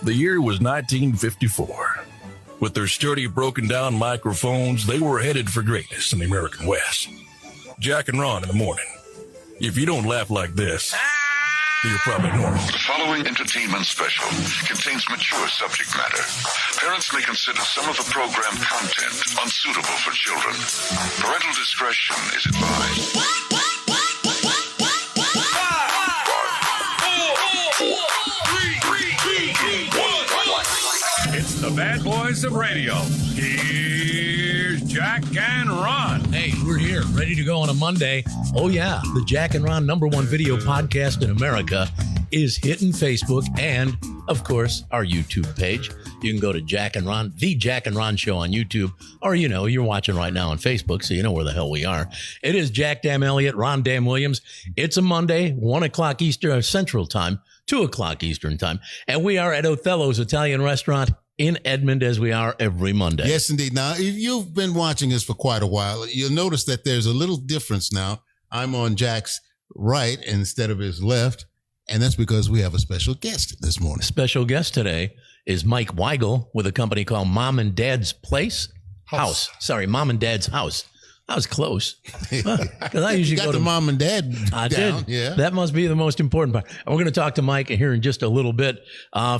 The year was 1954. With their sturdy, broken-down microphones, they were headed for greatness in the American West. Jack and Ron in the morning. If you don't laugh like this, you're probably normal. The following entertainment special contains mature subject matter. Parents may consider some of the program content unsuitable for children. Parental discretion is advised. 5, 4, 3, 2, 1. It's the bad boys of radio. Here's Jack and Ron. Hey, we're here, ready to go on a Monday. Oh, yeah, the Jack and Ron #1 video podcast in America is hitting Facebook and, of course, our YouTube page. You can go to Jack and Ron, the Jack and Ron Show on YouTube, or, you know, you're watching right now on Facebook, so you know where the hell we are. It is Jack Dam Elliott, Ron Dam Williams. It's a Monday, 1 o'clock Eastern Central Time, 2 o'clock Eastern Time, and we are at Othello's Italian Restaurant in Edmond, as we are every Monday. Yes, indeed. Now, if you've been watching us for quite a while, you'll notice that there's a little difference now. I'm on Jack's right instead of his left, and that's because we have a special guest this morning. Special guest today is Mike Weigel with a company called Mom and Dad's House. Sorry, Mom and Dad's House. That was close. Because I usually got go to the mom and dad. I down. did. Yeah. That must be the most important part. And we're going to talk to Mike here in just a little bit.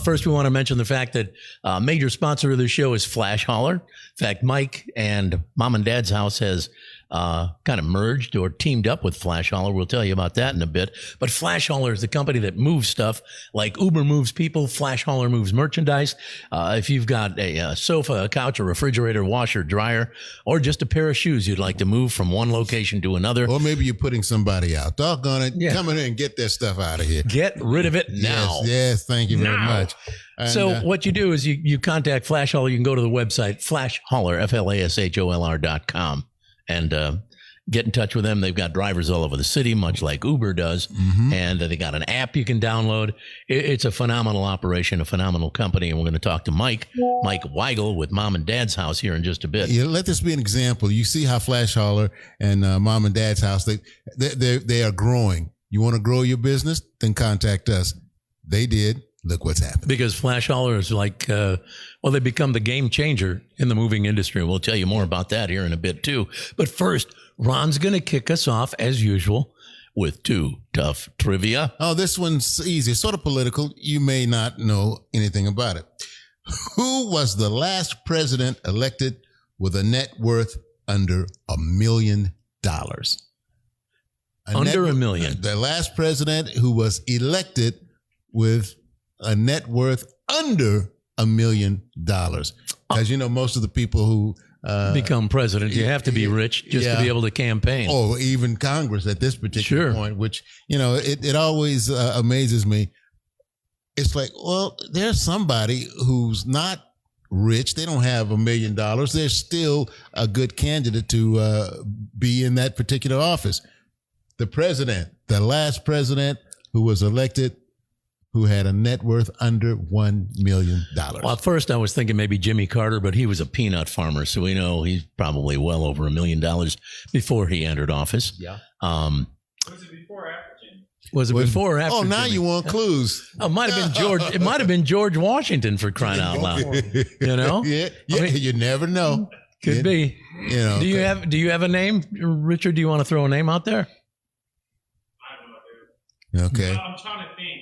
First, we want to mention the fact that major sponsor of the show is Flasholr. In fact, Mike and Mom and Dad's House has kind of merged or teamed up with Flasholr. We'll tell you about that in a bit. But Flasholr is the company that moves stuff like Uber moves people. Flasholr moves merchandise. If you've got a sofa, a couch, a refrigerator, washer, dryer, or just a pair of shoes you'd like to move from one location to another. Or maybe you're putting somebody out. Doggone it. Yeah. Come in and get their stuff out of here. Get rid of it now. Yes, thank you very much. And, so what you do is you contact Flasholr. You can go to the website, Flasholr, FLASHOLR.com. And get in touch with them. They've got drivers all over the city, much like Uber does. Mm-hmm. And they got an app you can download. It's a phenomenal operation, a phenomenal company. And we're going to talk to Mike Weigel with Mom and Dad's House here in just a bit. Yeah, let this be an example. You see how Flasholr and Mom and Dad's House, they are growing. You want to grow your business? Then contact us. They did. Look what's happening. Because Flasholr is like, they become the game changer in the moving industry. We'll tell you more about that here in a bit, too. But first, Ron's going to kick us off, as usual, with 2 tough trivia. Oh, this one's easy. It's sort of political. You may not know anything about it. Who was the last president elected with a net worth under $1 million? Under $1 million. The last president who was elected with a net worth under $1 million. As you know, most of the people who become president, you have to be rich just to be able to campaign. Or even Congress at this particular point, which, it always amazes me. It's like, well, there's somebody who's not rich. They don't have $1 million. They're still a good candidate to be in that particular office. The last president who was elected who had a net worth under $1 million. Well, at first I was thinking maybe Jimmy Carter, but he was a peanut farmer, so we know he's probably well over $1 million before he entered office. Yeah. Was it before or after Jimmy? Was it before or after? Oh, now Jimmy? You want clues. Oh, it might have been George. It might have been George Washington, for crying out loud. You know? Yeah. I mean, you never know. Could be. Do you have a name, Richard? Do you want to throw a name out there? I have no idea. Okay. I'm trying to think.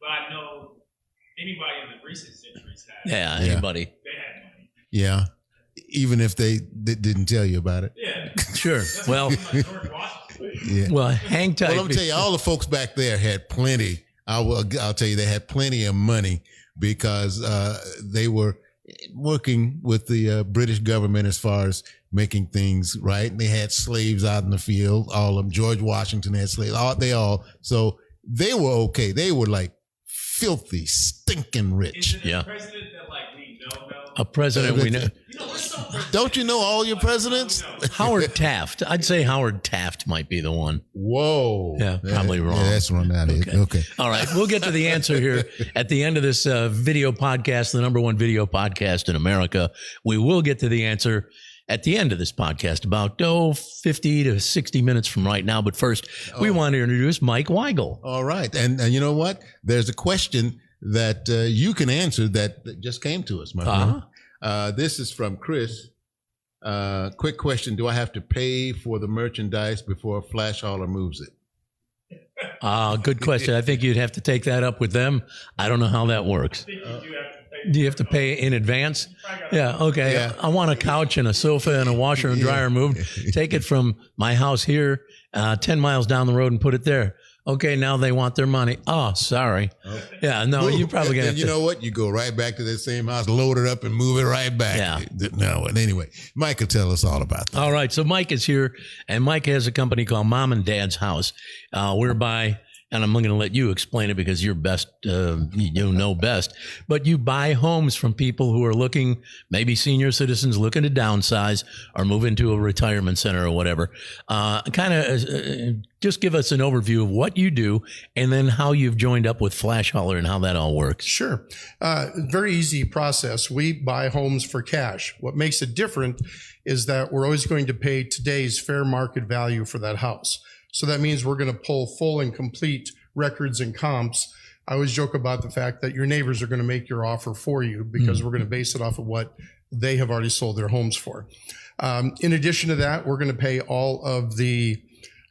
But I know anybody in the recent centuries had. Yeah, anybody. They had money. Yeah, even if they didn't tell you about it. Yeah. Sure. Well, yeah. Well, hang tight. Well, let me tell you, all the folks back there had plenty. I'll tell you, they had plenty of money because they were working with the British government as far as making things right. And they had slaves out in the field, all of them. George Washington had slaves. So they were okay. They were like filthy, stinking rich. Is it a president that we know? A president we know. Don't you know all your presidents? Howard Taft. I'd say Howard Taft might be the one. Whoa. Yeah, probably wrong. Yeah, that's wrong. Okay. All right. We'll get to the answer here at the end of this video podcast, the #1 video podcast in America. We will get to the answer at the end of this podcast, about 50 to 60 minutes from right now. But first, we want to introduce Mike Weigel. All right. And you know what? There's a question that you can answer that just came to us, my friend. This is from Chris. Quick question. Do I have to pay for the merchandise before Flasholr moves it? Good question. I think you'd have to take that up with them. I don't know how that works. Do you have to pay in advance? Yeah. Okay. Yeah. I want a couch and a sofa and a washer and dryer moved. Take it from my house here 10 miles down the road and put it there. Okay, now they want their money. Oh, sorry. Okay. Yeah, no, you probably got to. You know what? You go right back to that same house, load it up, and move it right back. Yeah. No, and anyway, Mike will tell us all about that. All right, so Mike is here, and Mike has a company called Mom and Dad's House, whereby, and I'm going to let you explain it because you're best, you know best, but you buy homes from people who are looking, maybe senior citizens looking to downsize or move into a retirement center or whatever. Just give us an overview of what you do and then how you've joined up with Flasholr and how that all works. Sure. Very easy process. We buy homes for cash. What makes it different is that we're always going to pay today's fair market value for that house. So that means we're going to pull full and complete records and comps. I always joke about the fact that your neighbors are going to make your offer for you because we're going to base it off of what they have already sold their homes for. In addition to that, we're going to pay all of the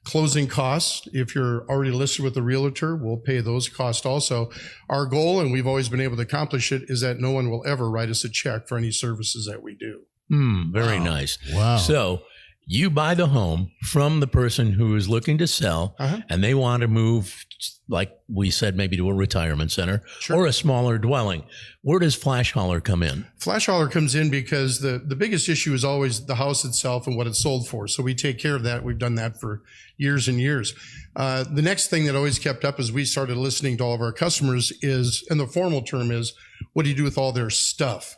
closing costs. If you're already listed with a realtor, we'll pay those costs also. Our goal, and we've always been able to accomplish it, is that no one will ever write us a check for any services that we do. Very nice. Wow. So you buy the home from the person who is looking to sell and they want to move, like we said, maybe to a retirement center or a smaller dwelling. Where does Flasholr come in? Flasholr comes in because the biggest issue is always the house itself and what it's sold for. So we take care of that. We've done that for years and years. The next thing that always kept up as we started listening to all of our customers is, and the formal term is, what do you do with all their stuff?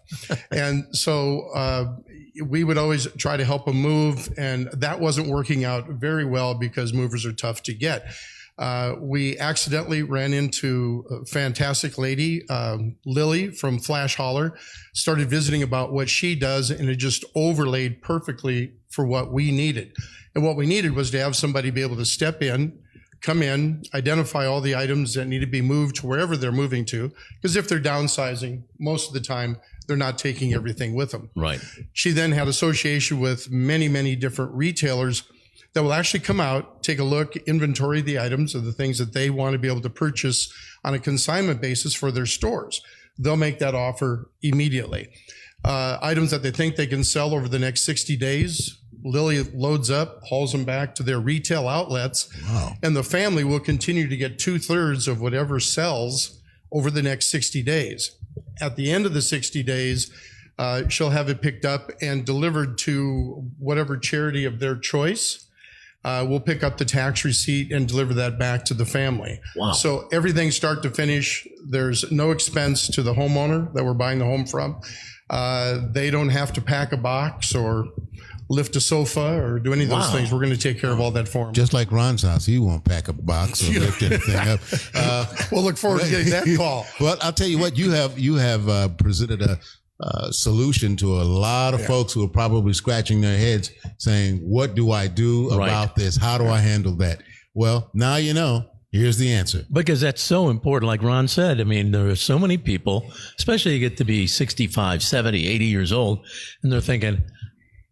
And so we would always try to help them move, and that wasn't working out very well because movers are tough to get. We accidentally ran into a fantastic lady, Lily from Flasholr, started visiting about what she does, and it just overlaid perfectly for what we needed. And what we needed was to have somebody be able to step in, come in, identify all the items that need to be moved to wherever they're moving to. Because if they're downsizing, most of the time, they're not taking everything with them. Right. She then had association with many, many different retailers that will actually come out, take a look, inventory the items of the things that they want to be able to purchase on a consignment basis for their stores. They'll make that offer immediately. Items that they think they can sell over the next 60 days, Lily loads up, hauls them back to their retail outlets, and the family will continue to get 2/3 of whatever sells over the next 60 days. At the end of the 60 days, she'll have it picked up and delivered to whatever charity of their choice. We'll pick up the tax receipt and deliver that back to the family. Wow. So everything start to finish, there's no expense to the homeowner that we're buying the home from. They don't have to pack a box or lift a sofa or do any of those things. We're going to take care of all that for them. Just like Ron's house, he won't pack a box or lift anything up. We'll look forward to getting that call. Well, I'll tell you what, you have presented a solution to a lot of folks who are probably scratching their heads saying, what do I do about this? How do I handle that? Well, now you know. Here's the answer. Because that's so important. Like Ron said, I mean, there are so many people, especially you get to be 65, 70, 80 years old, and they're thinking,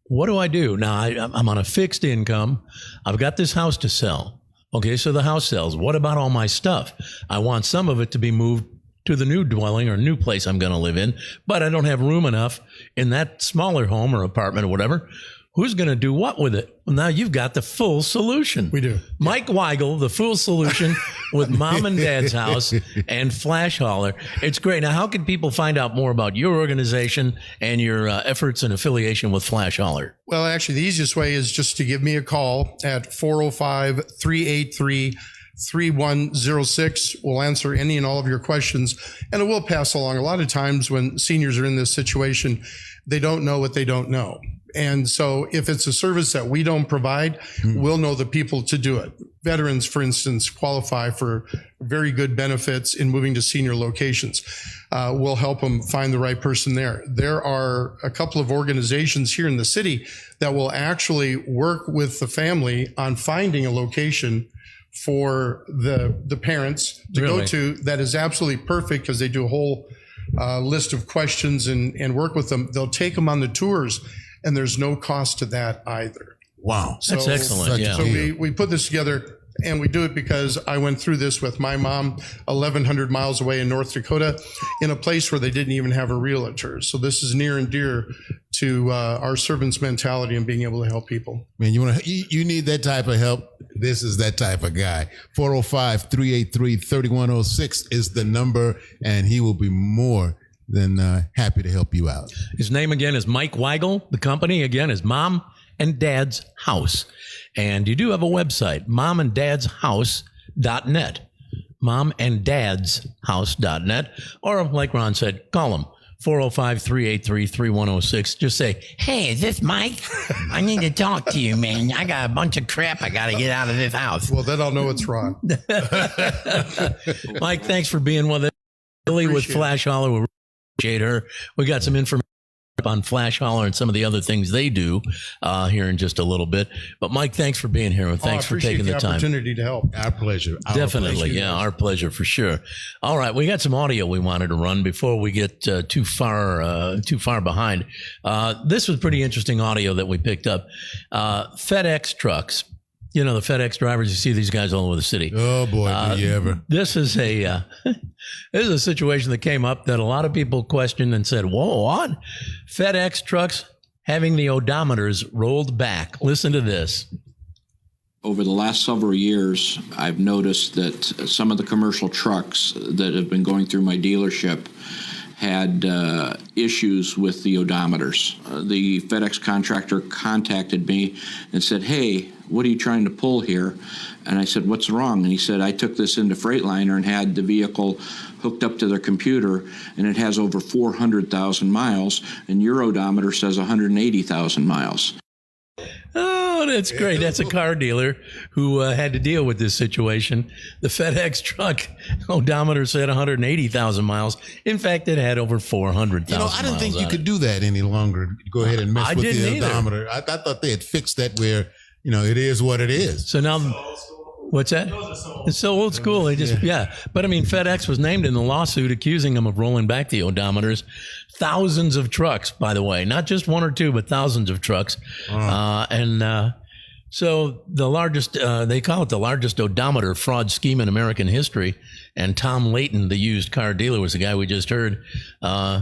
what do I do? Now, I'm on a fixed income. I've got this house to sell. Okay, so the house sells. What about all my stuff? I want some of it to be moved to the new dwelling or new place I'm going to live in, but I don't have room enough in that smaller home or apartment or whatever. Who's going to do what with it? Well, now you've got the full solution. We do. Mike Weigel, the full solution with Mom and Dad's House and Flasholr. It's great. Now, how can people find out more about your organization and your efforts and affiliation with Flasholr? Well, actually, the easiest way is just to give me a call at 405-383-3106. We'll answer any and all of your questions, and it will pass along. A lot of times when seniors are in this situation, they don't know what they don't know. And so if it's a service that we don't provide, we'll know the people to do it. Veterans, for instance, qualify for very good benefits in moving to senior locations. We'll help them find the right person there. There are a couple of organizations here in the city that will actually work with the family on finding a location for the parents to go to that is absolutely perfect because they do a whole list of questions and work with them. They'll take them on the tours, and there's no cost to that either. Wow. So, that's excellent. Yeah. So we put this together, and we do it because I went through this with my mom 1,100 miles away in North Dakota in a place where they didn't even have a realtor. So this is near and dear to our servant's mentality and being able to help people. Man, you need that type of help. This is that type of guy. 405-383-3106 is the number, and he will be more than happy to help you out. His name again is Mike Weigel. The company again is Mom and Dad's House. And you do have a website, momanddadshouse.net. momanddadshouse.net. Or like Ron said, call him. 405-383-3106. Just say, hey, is this Mike? I need to talk to you, man. I got a bunch of crap I got to get out of this house. Well, then I'll know it's Ron. Mike, thanks for being with us. Billy with Flasholr, we appreciate her. We got some information on Flasholr and some of the other things they do here in just a little bit. But Mike, thanks for being here and thanks for taking the time. Opportunity to help. Our pleasure. Definitely. Yeah, our pleasure for sure. All right. We got some audio we wanted to run before we get too far behind. This was pretty interesting audio that we picked up. FedEx trucks. You know, the FedEx drivers, you see these guys all over the city. Oh boy, do you ever. This is a situation that came up that a lot of people questioned and said, whoa, what? FedEx trucks having the odometers rolled back. Listen to this. Over the last several years, I've noticed that some of the commercial trucks that have been going through my dealership had issues with the odometers. The FedEx contractor contacted me and said, hey, what are you trying to pull here? And I said, what's wrong? And he said, I took this into Freightliner and had the vehicle hooked up to their computer, and it has over 400,000 miles, and your odometer says 180,000 miles. Oh, that's great. That's a car dealer who had to deal with this situation. The FedEx truck odometer said 180,000 miles. In fact, it had over 400,000 miles. I didn't think you could do that any longer. Go ahead and mess with the odometer. I thought they had fixed that where, it is what it is. So now, what's that? It's so old school. They just, But I mean, FedEx was named in the lawsuit accusing them of rolling back the odometers. Thousands of trucks, by the way, not just one or two, but thousands of trucks. So the largest, they call it the largest odometer fraud scheme in American history. And Tom Layton, the used car dealer, was the guy we just heard.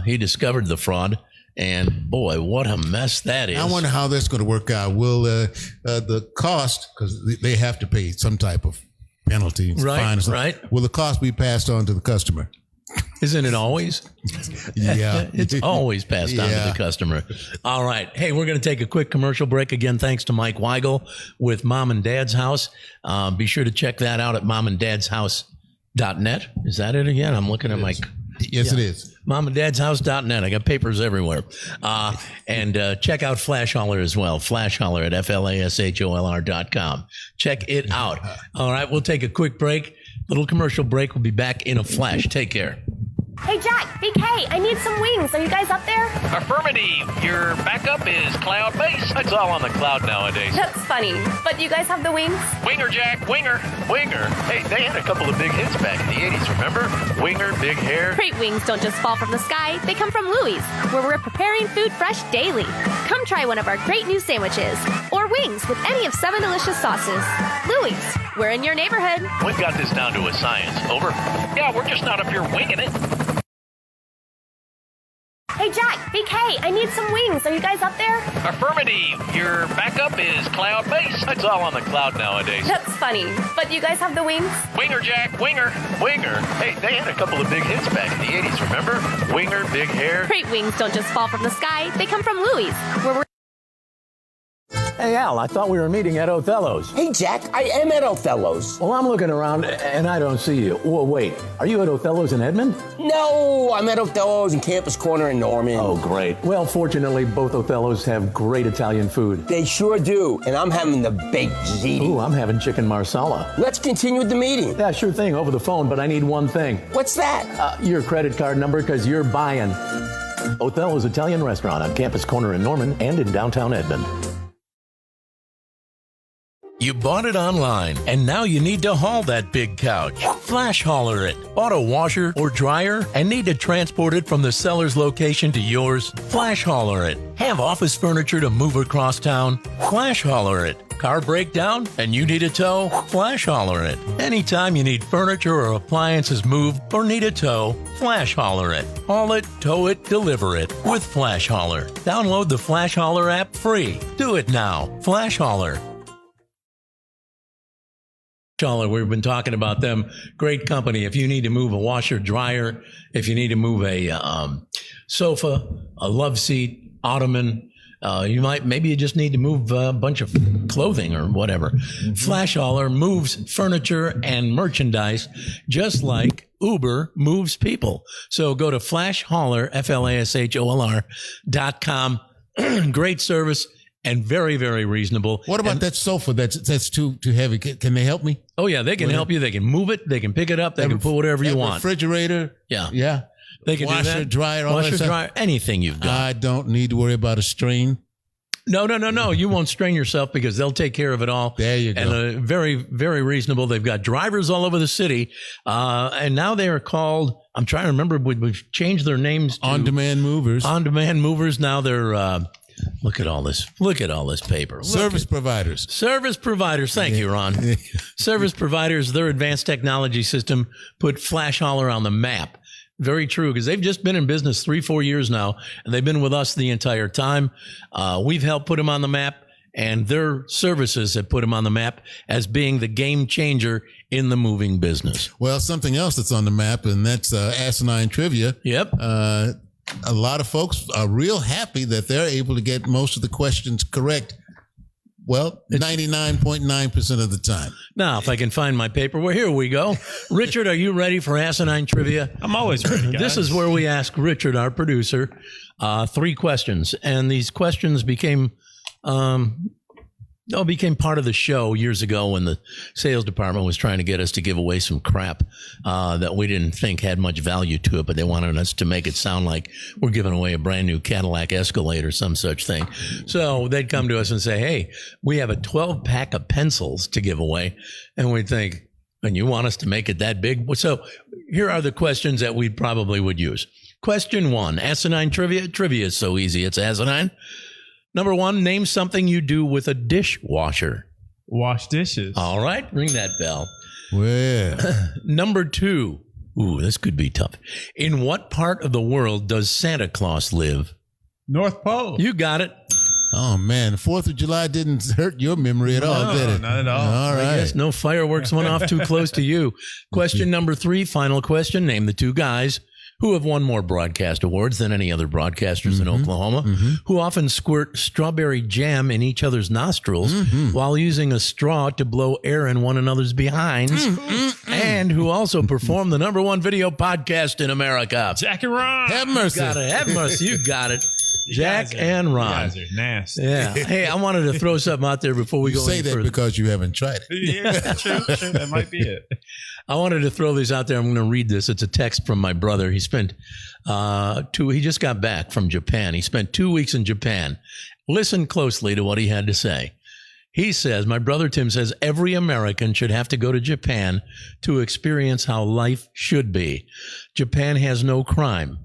He discovered the fraud. And boy, what a mess that is. I wonder how that's going to work out. Will the cost, because they have to pay some type of penalty, fine, right? Will the cost be passed on to the customer? Isn't it always? Yeah. It's always passed on to the customer. All right. Hey, we're going to take a quick commercial break. Again, thanks to Mike Weigel with Mom and Dad's House. Be sure to check that out at momanddadshouse.net. Is that it again? I'm looking at my... Yes, it is. momanddadshouse.net. I got papers everywhere. And check out Flasholr as well. Flasholr at FLASHOLR.com. Check it out. All right. We'll take a quick break. Little commercial break. We'll be back in a flash. Take care. Hey, Jack, BK, I need some wings. Are you guys up there? Affirmative. Your backup is cloud-based. It's all on the cloud nowadays. That's funny. But you guys have the wings? Winger, Jack. Winger. Hey, they had a couple of big hits back in the 80s, remember? Winger, big hair. Great wings don't just fall from the sky. They come from Louie's, where we're preparing food fresh daily. Come try one of our great new sandwiches. Or wings with any of 7 delicious sauces. Louie's, we're in your neighborhood. We've got this down to a science. Over. Yeah, we're just not up here winging it. Hey, Jack, BK, I need some wings. Are you guys up there? Affirmative. Your backup is cloud-based. It's all on the cloud nowadays. That's funny. But you guys have the wings? Winger, Jack. Winger. Hey, they had a couple of big hits back in the 80s, remember? Winger, big hair. Great wings don't just fall from the sky. They come from Louie's, where we're... Hey, Al, I thought we were meeting at Othello's. Hey, Jack, I am at Othello's. Well, I'm looking around and I don't see you. Well, wait, are you at Othello's in Edmond? No, I'm at Othello's in Campus Corner in Norman. Oh, great. Well, fortunately, both Othello's have great Italian food. They sure do, and I'm having the baked ziti. Ooh, I'm having chicken marsala. Let's continue with the meeting. Yeah, sure thing, over the phone, but I need one thing. What's that? Your credit card number, because you're buying. Othello's Italian Restaurant on Campus Corner in Norman and in downtown Edmond. You bought it online, and now you need to haul that big couch. Flasholr it. Bought a washer or dryer and need to transport it from the seller's location to yours? Flasholr it. Have office furniture to move across town? Flasholr it. Car breakdown and you need a tow? Flasholr it. Anytime you need furniture or appliances moved or need a tow, Flasholr it. Haul it, tow it, deliver it with Flasholr. Download the Flasholr app free. Do it now. Flasholr. We've been talking about them. Great company. If you need to move a washer, dryer, if you need to move a sofa, a love seat, ottoman, maybe you just need to move a bunch of clothing or whatever. Flasholr moves furniture and merchandise just like Uber moves people. So go to Flasholr, FLASHOLR.com. Great service. And very, very reasonable. What about that sofa that's too heavy? Can they help me? Oh, yeah. They can help you. They can move it. They can pick it up. They can put whatever you want. Refrigerator. Yeah. Yeah. They can washer, do that. Dryer, all washer, that stuff. dryer, anything you've got. I don't need to worry about a strain. No. You won't strain yourself because they'll take care of it all. There you go. And very, very reasonable. They've got drivers all over the city. And now they are called, I'm trying to remember, we've changed their names to On-demand movers. On-demand movers. Now they're... Look at all this. Look at all this paper. Service providers. Service providers. Thank you, Ron. Service providers, their advanced technology system put Flasholr on the map. Very true, because they've just been in business 3-4 years now, and they've been with us the entire time. We've helped put them on the map, and their services have put them on the map as being the game changer in the moving business. Well, something else that's on the map, and that's asinine trivia. Yep. A lot of folks are real happy that they're able to get most of the questions correct. Well, 99.9% of the time. Now, if I can find my paper, well, here we go. Richard, are you ready for asinine trivia? I'm always ready, guys. This is where we ask Richard, our producer, 3 questions. And these questions became part of the show years ago when the sales department was trying to get us to give away some crap that we didn't think had much value to it, but they wanted us to make it sound like we're giving away a brand new Cadillac Escalade or some such thing. So they'd come to us and say, hey, we have a 12-pack of pencils to give away. And we'd think, and you want us to make it that big? So here are the questions that we probably would use. Question 1, asinine trivia. Trivia is so easy, it's asinine. Number 1, name something you do with a dishwasher. Wash dishes. All right, ring that bell. Well. Number 2. Ooh, this could be tough. In what part of the world does Santa Claus live? North Pole. You got it. Oh, man. The 4th of July didn't hurt your memory at all, did it? Not at all. All right. I guess no fireworks went off too close to you. Question number 3, final question. Name the 2 guys who have won more broadcast awards than any other broadcasters in Oklahoma, who often squirt strawberry jam in each other's nostrils while using a straw to blow air in one another's behinds, and who also perform the #1 video podcast in America. Jack and Ron. Have mercy. Got it. Have mercy. You got it. Jack and Ron. You guys are nasty. Yeah. Hey, I wanted to throw something out there before we You go say any that further. because you haven't tried it. Yeah, true. That might be it. I wanted to throw these out there. I'm going to read this. It's a text from my brother. He spent he just got back from Japan. He spent 2 weeks in Japan. Listen closely to what he had to say. He says, my brother Tim says, every American should have to go to Japan to experience how life should be. Japan has no crime.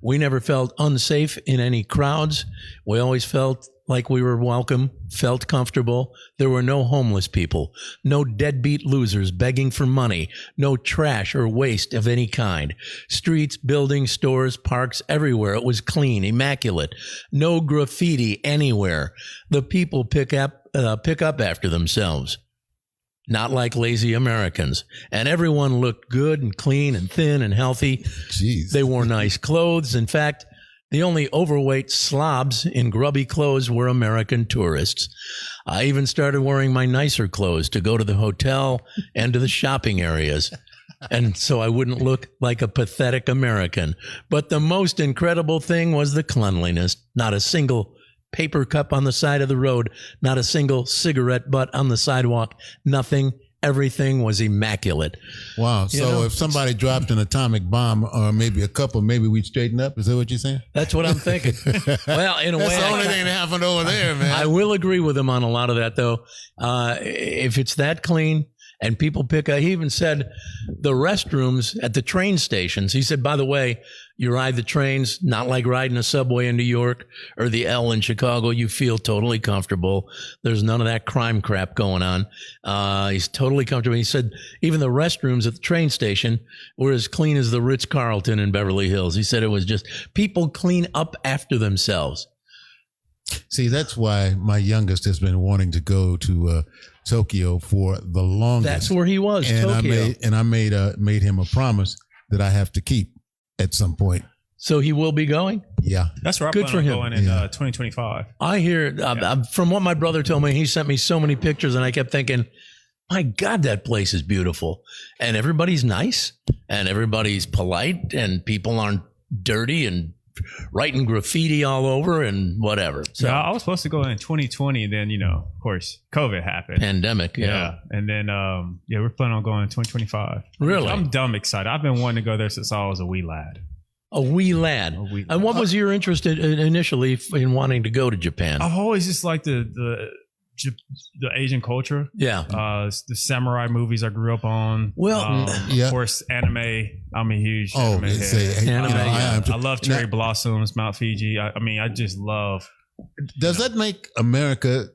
We never felt unsafe in any crowds. We always felt like we were welcome, felt comfortable. There were no homeless people, no deadbeat losers begging for money, no trash or waste of any kind. Streets, buildings, stores, parks, everywhere. It was clean, immaculate. No graffiti anywhere. The people pick up after themselves. Not like lazy Americans. And everyone looked good and clean and thin and healthy. Jeez. They wore nice clothes. In fact, the only overweight slobs in grubby clothes were American tourists. I even started wearing my nicer clothes to go to the hotel and to the shopping areas. And so I wouldn't look like a pathetic American. But the most incredible thing was the cleanliness. Not a single paper cup on the side of the road, not a single cigarette butt on the sidewalk, nothing Everything was immaculate. Wow. So if somebody dropped an atomic bomb or maybe a couple, maybe we'd straighten up. Is that what you're saying? That's what I'm thinking. Well, in a way. That's the only thing that happened over there, man. I will agree with him on a lot of that, though. If it's that clean and people pick up, he even said the restrooms at the train stations. He said, by the way, you ride the trains, not like riding a subway in New York or the L in Chicago. You feel totally comfortable. There's none of that crime crap going on. He's totally comfortable. He said even the restrooms at the train station were as clean as the Ritz-Carlton in Beverly Hills. He said it was just people clean up after themselves. See, that's why my youngest has been wanting to go to Tokyo for the longest. That's where he was, and Tokyo. I made him a promise that I have to keep at some point. So he will be going? Yeah. That's where I Good plan for on him. going in 2025. I hear, from what my brother told me, he sent me so many pictures and I kept thinking, my God, that place is beautiful. And everybody's nice and everybody's polite and people aren't dirty and writing graffiti all over and whatever. So Yeah, I was supposed to go in 2020. Then, of course, COVID happened. Pandemic. Yeah. And then, we're planning on going in 2025. Really? I'm dumb excited. I've been wanting to go there since I was a wee lad. A wee lad. And what was your interest initially in wanting to go to Japan? I've always just liked the Asian culture. Yeah. The samurai movies I grew up on. Well, of course, anime. I'm a huge anime head. I love cherry blossoms, Mount Fiji. I just love. Does that make America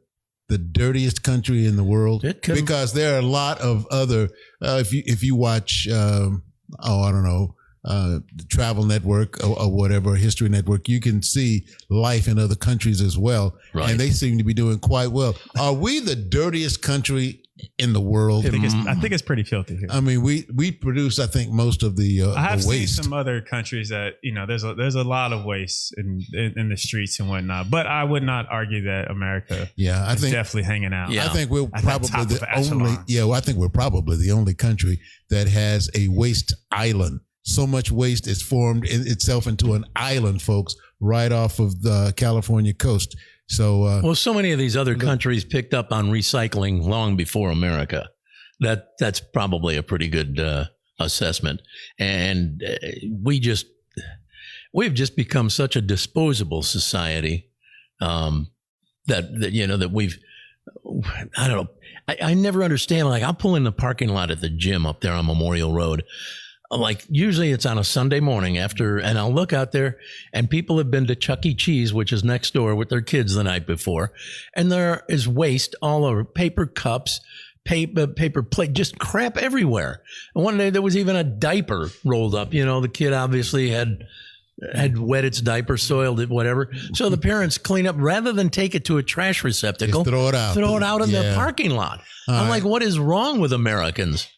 the dirtiest country in the world? It could. Because there are a lot of other. If you watch, I don't know. The Travel Network or whatever, History Network, you can see life in other countries as well. Right. And they seem to be doing quite well. Are we the dirtiest country in the world? I think it's pretty filthy here. I mean, we produce, I think, most of the I have the waste. seen some other countries that, there's a lot of waste in the streets and whatnot. But I would not argue that America is definitely hanging out. I think we're probably we're probably the only country that has a waste island. So much waste is formed itself into an island, folks, right off of the California coast. So, so many of these other countries picked up on recycling long before America. That's probably a pretty good assessment. And we've just become such a disposable society that we've. I don't know. I never understand. Like, I'll pull in the parking lot at the gym up there on Memorial Road. Like, usually it's on a Sunday morning and I'll look out there and people have been to Chuck E. Cheese, which is next door, with their kids the night before. And there is waste all over, paper cups, paper plate, just crap everywhere. And one day there was even a diaper rolled up. The kid obviously had wet its diaper, soiled it, whatever. So the parents clean up rather than take it to a trash receptacle. Just throw it out. In the parking lot. I'm like, what is wrong with Americans?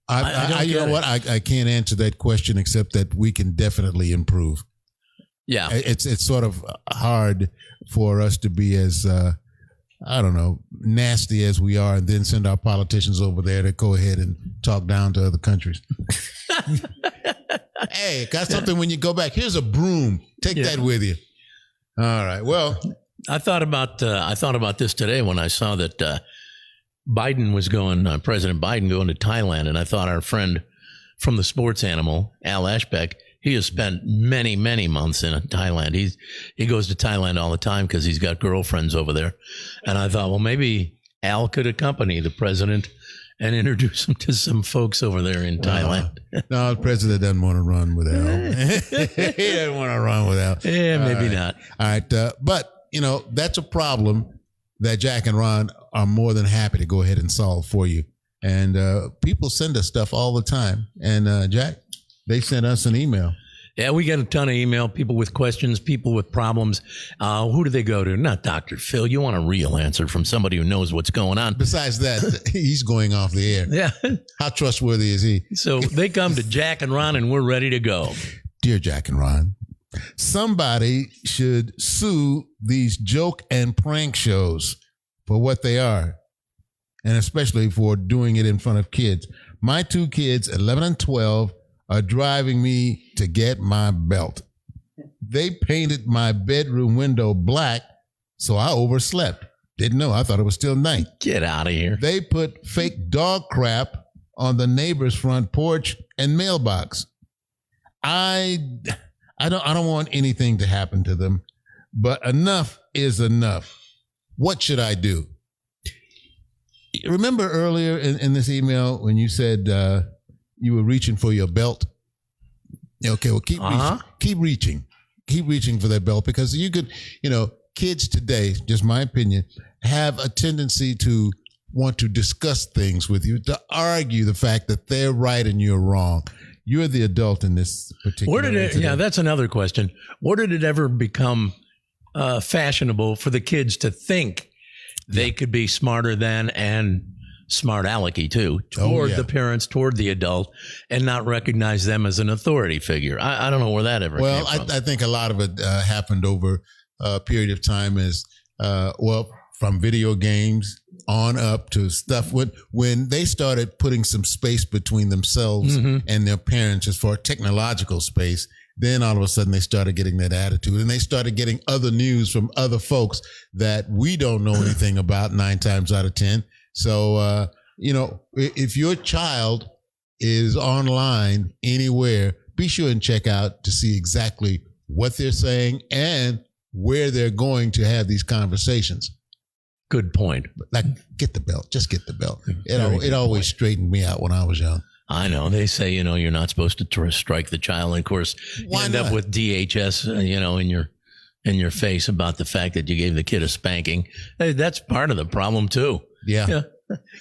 You know what? I can't answer that question except that we can definitely improve. Yeah. It's sort of hard for us to be as, nasty as we are and then send our politicians over there to go ahead and talk down to other countries. Hey, got something when you go back. Here's a broom. Take that with you. All right. Well, I thought about this today when I saw that President Biden going to Thailand, and I thought our friend from the sports animal, Al Ashbeck, he has spent many, many months in Thailand. He goes to Thailand all the time because he's got girlfriends over there. And I thought, well, maybe Al could accompany the president and introduce him to some folks over there in Thailand. No, the president doesn't want to run with Al. He doesn't want to run with Al. Yeah, maybe not. All right. But, that's a problem that Jack and Ron are more than happy to go ahead and solve for you. And people send us stuff all the time. And Jack, they sent us an email. Yeah, we get a ton of email, people with questions, people with problems. Who do they go to? Not Dr. Phil. You want a real answer from somebody who knows what's going on. Besides that, he's going off the air. Yeah. How trustworthy is he? So they come to Jack and Ron and we're ready to go. Dear Jack and Ron, somebody should sue these joke and prank shows for what they are, and especially for doing it in front of kids. My two kids, 11 and 12, are driving me to get my belt. They painted my bedroom window black, so I overslept. Didn't know. I thought it was still night. Get out of here. They put fake dog crap on the neighbor's front porch and mailbox. I don't want anything to happen to them, but enough is enough. What should I do? Remember earlier in this email when you said you were reaching for your belt? Okay, well, keep reaching for that belt, because you could, kids today, just my opinion, have a tendency to want to discuss things with you, to argue the fact that they're right and you're wrong. You're the adult in this particular incident. Yeah, that's another question. Where did it ever become fashionable for the kids to think they could be smarter than, and smart alecky too, toward the parents, toward the adult, and not recognize them as an authority figure? I don't know where that ever came from. I think a lot of it happened over a period of time from video games on up to stuff when they started putting some space between themselves and their parents as far as technological space. Then all of a sudden they started getting that attitude, and they started getting other news from other folks that we don't know anything about 9 times out of 10. So, if your child is online anywhere, be sure and check out to see exactly what they're saying and where they're going to have these conversations. Good point. Like, get the belt. Just get the belt. It always straightened me out when I was young. I know. They say, you're not supposed to strike the child. And of course, you end up with DHS, in your face about the fact that you gave the kid a spanking. Hey, that's part of the problem too. Yeah.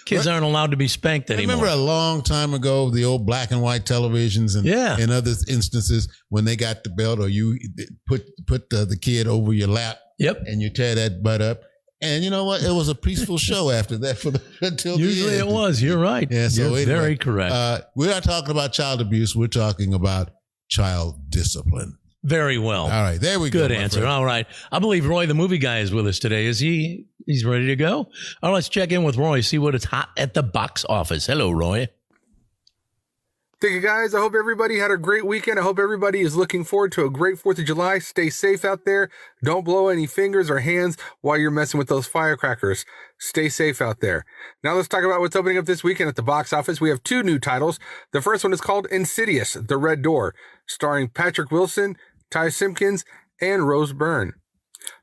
Kids aren't allowed to be spanked anymore. Remember a long time ago, the old black and white televisions and in other instances when they got the belt, or you put the kid over your lap and you tear that butt up. And you know what? It was a peaceful show after that until usually the end. It was. You're right. Yeah, so You're very correct. We're not talking about child abuse. We're talking about child discipline. Very well. All right. There we go. Good answer. Friend. All right. I believe Roy, the movie guy, is with us today. Is he? He's ready to go. All right. Let's check in with Roy, see what is hot at the box office. Hello, Roy. Thank you, guys. I hope everybody had a great weekend. I hope everybody is looking forward to a great 4th of July. Stay safe out there. Don't blow any fingers or hands while you're messing with those firecrackers. Stay safe out there. Now let's talk about what's opening up this weekend at the box office. We have 2 new titles. The first one is called Insidious, The Red Door, starring Patrick Wilson, Ty Simpkins, and Rose Byrne.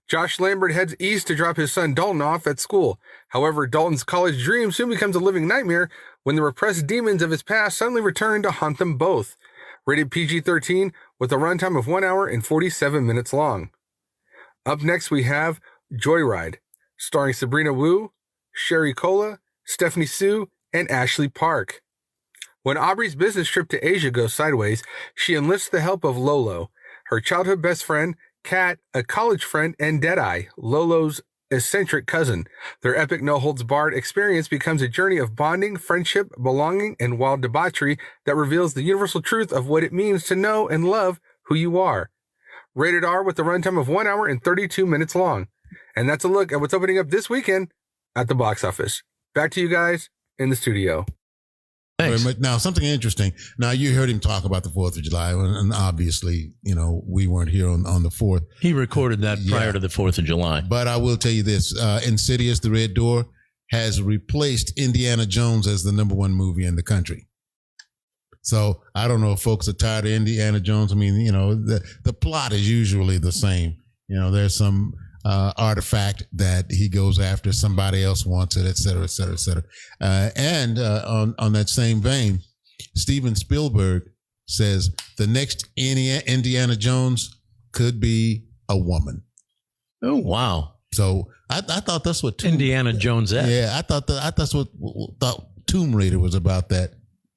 Josh Lambert heads east to drop his son Dalton off at school. However, Dalton's college dream soon becomes a living nightmare when the repressed demons of his past suddenly return to haunt them both. Rated PG-13 with a runtime of 1 hour and 47 minutes long. Up next we have Joyride, starring Sabrina Wu, Sherry Cola, Stephanie Sue, and Ashley Park. When Aubrey's business trip to Asia goes sideways, she enlists the help of Lolo, her childhood best friend, Kat, a college friend, and Deadeye, Lolo's eccentric cousin. Their epic no-holds-barred experience becomes a journey of bonding, friendship, belonging, and wild debauchery that reveals the universal truth of what it means to know and love who you are. Rated R with a runtime of 1 hour and 32 minutes long. And that's a look at what's opening up this weekend at the box office. Back to you guys in the studio. Thanks. Now, something interesting. Now, you heard him talk about the 4th of July, and obviously, we weren't here on the 4th. He recorded that prior to the 4th of July. But I will tell you this. Insidious, The Red Door has replaced Indiana Jones as the #1 movie in the country. So I don't know if folks are tired of Indiana Jones. I mean, the plot is usually the same. There's some artifact that he goes after, somebody else wants it, et cetera, et cetera, et cetera. And on that same vein, Steven Spielberg says the next Indiana Jones could be a woman. Oh, wow. So I thought that's what Indiana Jones is. Yeah, I thought that's what Tomb Raider was about. That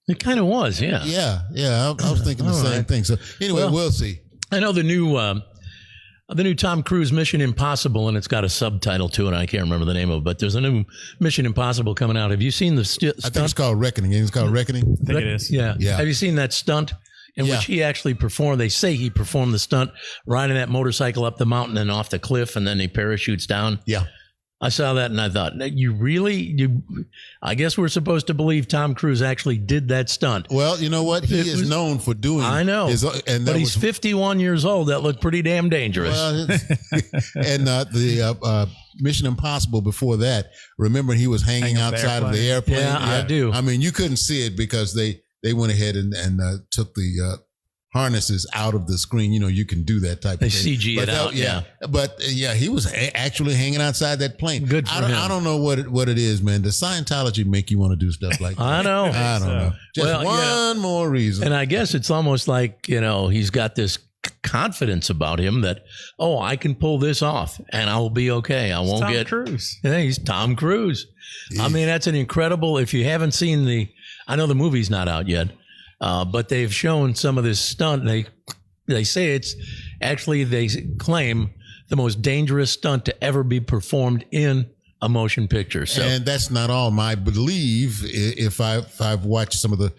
it kind of was. Yeah. I was thinking the same thing. So anyway, we'll see. I know the new Tom Cruise Mission Impossible, and it's got a subtitle to it. I can't remember the name of it, but there's a new Mission Impossible coming out. Have you seen the stunt? I think it's called Reckoning. It's called Reckoning. I think it is. Yeah. Have you seen that stunt in which he actually performed? They say he performed the stunt riding that motorcycle up the mountain and off the cliff, and then he parachutes down. Yeah. I saw that and I thought, I guess we're supposed to believe Tom Cruise actually did that stunt. Well, you know what? He is known for doing. I know. But he's 51 years old. That looked pretty damn dangerous. Well, and the Mission Impossible before that. Remember, he was hanging outside of the airplane. Yeah, I do. I mean, you couldn't see it because they went ahead and took the harnesses out of the screen. You know, you can do that type of thing. They CG it out. Yeah. But he was actually hanging outside that plane. Good for him. I don't know what it is, man. Does Scientology make you want to do stuff like that? I know. I don't know. Just one more reason. And I guess it's almost like, he's got this confidence about him that, I can pull this off and I'll be okay. I won't get Tom Cruise. Yeah, he's Tom Cruise. I mean, that's an incredible, if you haven't seen I know the movie's not out yet, but they've shown some of this stunt. They say it's actually, they claim, the most dangerous stunt to ever be performed in a motion picture. So, and that's not all. I believe, if I've watched some of the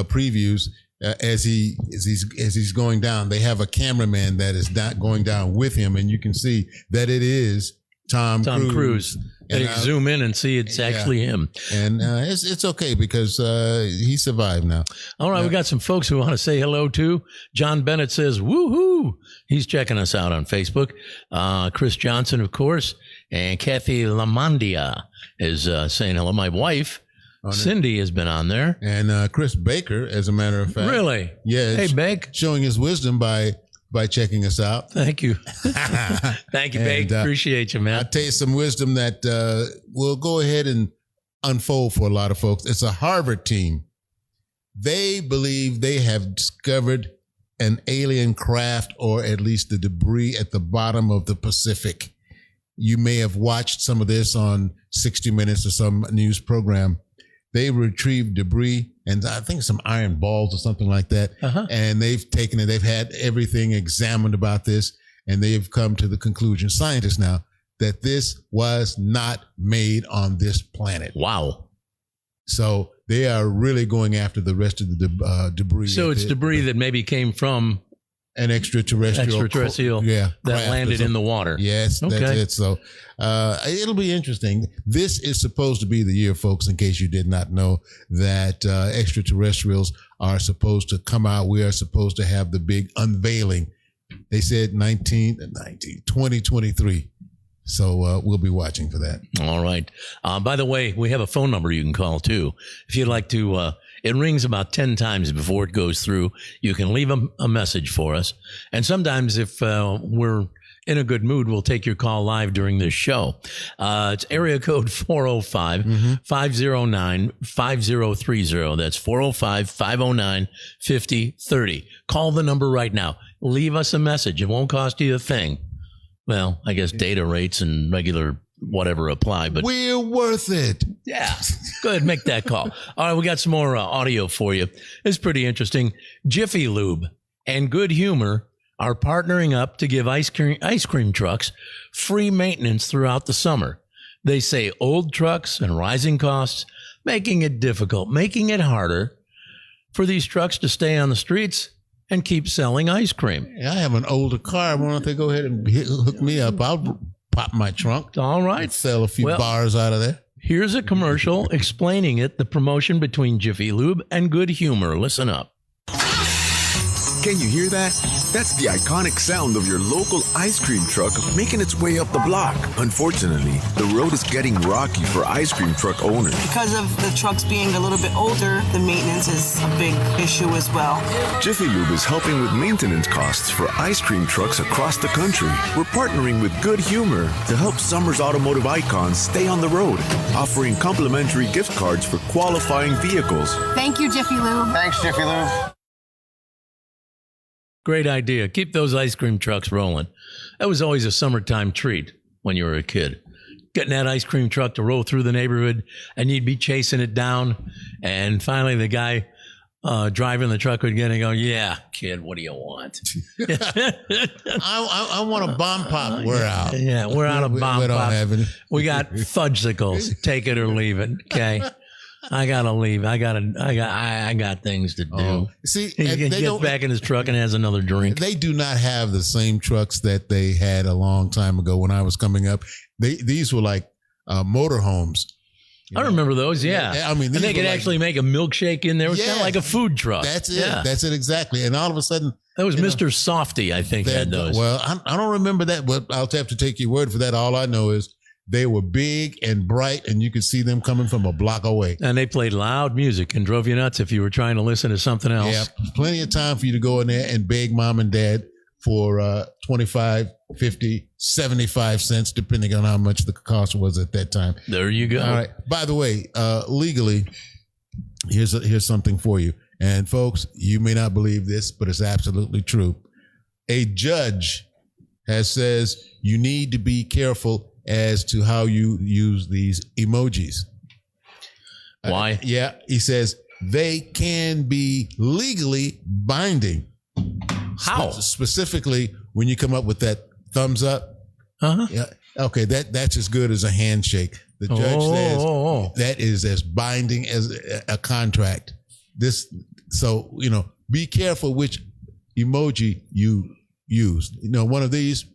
previews, as he's going down, they have a cameraman that is not going down with him, and you can see that it is Tom Cruise. They zoom in and see it's actually him. And it's okay because he survived now. All right, we got some folks who want to say hello to. John Bennett says, woohoo! He's checking us out on Facebook. Chris Johnson, of course, and Kathy Lamondia is saying hello. My wife, Cindy, has been on there. And Chris Baker, as a matter of fact. Really? Yeah. Hey, Bake. Showing his wisdom by checking us out. Thank you. Thank you, Bake. Appreciate you, man. I'll tell you some wisdom that will go ahead and unfold for a lot of folks. It's a Harvard team. They believe they have discovered an alien craft, or at least the debris at the bottom of the Pacific. You may have watched some of this on 60 Minutes or some news program. They retrieved debris and I think some iron balls or something like that. And they've taken it. They've had everything examined about this, and they've come to the conclusion, scientists now, that this was not made on this planet. Wow. So they are really going after the rest of the debris. So it's debris that maybe came from an extraterrestrial that landed in the water. Yes, that's it. So it'll be interesting. This is supposed to be the year, folks, in case you did not know, that extraterrestrials are supposed to come out. We are supposed to have the big unveiling. They said 2023. So we'll be watching for that. All right. By the way, we have a phone number you can call, too. If you'd like to, it rings about 10 times before it goes through. You can leave a message for us. And sometimes if we're in a good mood, we'll take your call live during this show. It's area code 405-509-5030. That's 405-509-5030. Call the number right now. Leave us a message. It won't cost you a thing. Well, I guess data rates and regular whatever apply, but we're worth it. Yeah. Go ahead, make that call. All right, we got some more audio for you. It's pretty interesting. Jiffy Lube and Good Humor are partnering up to give ice cream trucks free maintenance throughout the summer. They say old trucks and rising costs, making it difficult, making it harder for these trucks to stay on the streets and keep selling ice cream. Yeah, I have an older car. Why don't they go ahead and hook me up? I'll pop my trunk. All right. Sell a few bars out of there. Here's a commercial explaining it, the promotion between Jiffy Lube and Good Humor. Listen up. Can you hear that? That's the iconic sound of your local ice cream truck making its way up the block. Unfortunately, the road is getting rocky for ice cream truck owners. Because of the trucks being a little bit older, the maintenance is a big issue as well. Jiffy Lube is helping with maintenance costs for ice cream trucks across the country. We're partnering with Good Humor to help summer's automotive icons stay on the road, offering complimentary gift cards for qualifying vehicles. Thank you, Jiffy Lube. Thanks, Jiffy Lube. Great idea. Keep those ice cream trucks rolling. That was always a summertime treat when you were a kid. Getting that ice cream truck to roll through the neighborhood, and you'd be chasing it down. And finally, the guy driving the truck would get and go, "Yeah, kid, what do you want?" I want a bomb pop. We're out. Yeah, we're out of bomb we don't pop. have any. We got fudgesicles. Take it or leave it. Okay. I gotta leave. I got things to do. See, he gets back in his truck and has another drink. They do not have the same trucks that they had a long time ago when I was coming up. These were like motorhomes. I remember those. Yeah. I mean, and they could actually make a milkshake in there. It was kind of like a food truck. That's it. Yeah. That's it exactly. And all of a sudden, that was Mr. Softy, I think, had those. Well, I don't remember that, but I'll have to take your word for that. All I know is They were big and bright, and you could see them coming from a block away. And they played loud music and drove you nuts if you were trying to listen to something else. Yeah, plenty of time for you to go in there and beg mom and dad for 25, 50, 75 cents, depending on how much the cost was at that time. There you go. All right. By the way, legally, here's something for you. And folks, you may not believe this, but it's absolutely true. A judge says you need to be careful as to how you use these emojis. Why? He says they can be legally binding. How? Specifically, when you come up with that thumbs up. Uh-huh. Yeah. Okay, that's as good as a handshake. The judge says that is as binding as a contract. So be careful which emoji you use. One of these,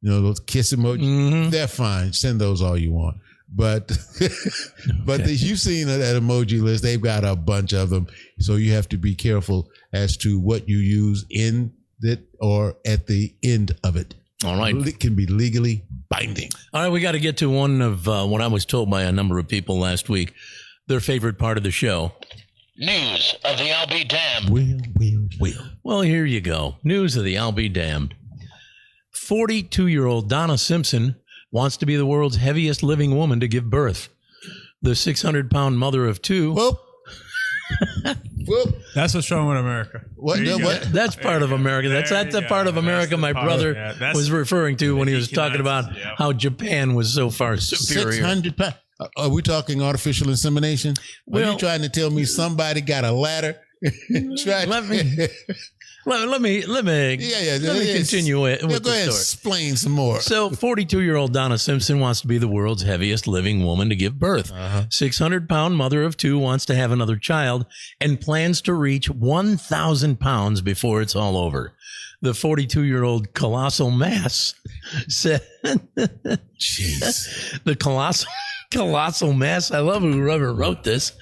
those kiss emojis, they're fine. Send those all you want. But you've seen that emoji list. They've got a bunch of them. So you have to be careful as to what you use in it or at the end of it. All right. It can be legally binding. All right. We got to get to one of what I was told by a number of people last week, their favorite part of the show. News of the I'll be damned. Will. Well, here you go. News of the I'll be damned. 42-year-old Donna Simpson wants to be the world's heaviest living woman to give birth. The 600-pound mother of two. Whoop. That's what's wrong with America. What? That's part of America. That's the part of America my brother was referring to when he was talking about how Japan was so far superior. 600 pounds. Are we talking artificial insemination? Are you trying to tell me somebody got a ladder? Let me continue with go the ahead story. and explain some more. So 42-year-old Donna Simpson wants to be the world's heaviest living woman to give birth. 600-pound mother of two wants to have another child and plans to reach 1,000 pounds before it's all over. The 42-year-old colossal mass said, Jeez. The colossal mass, I love whoever wrote this,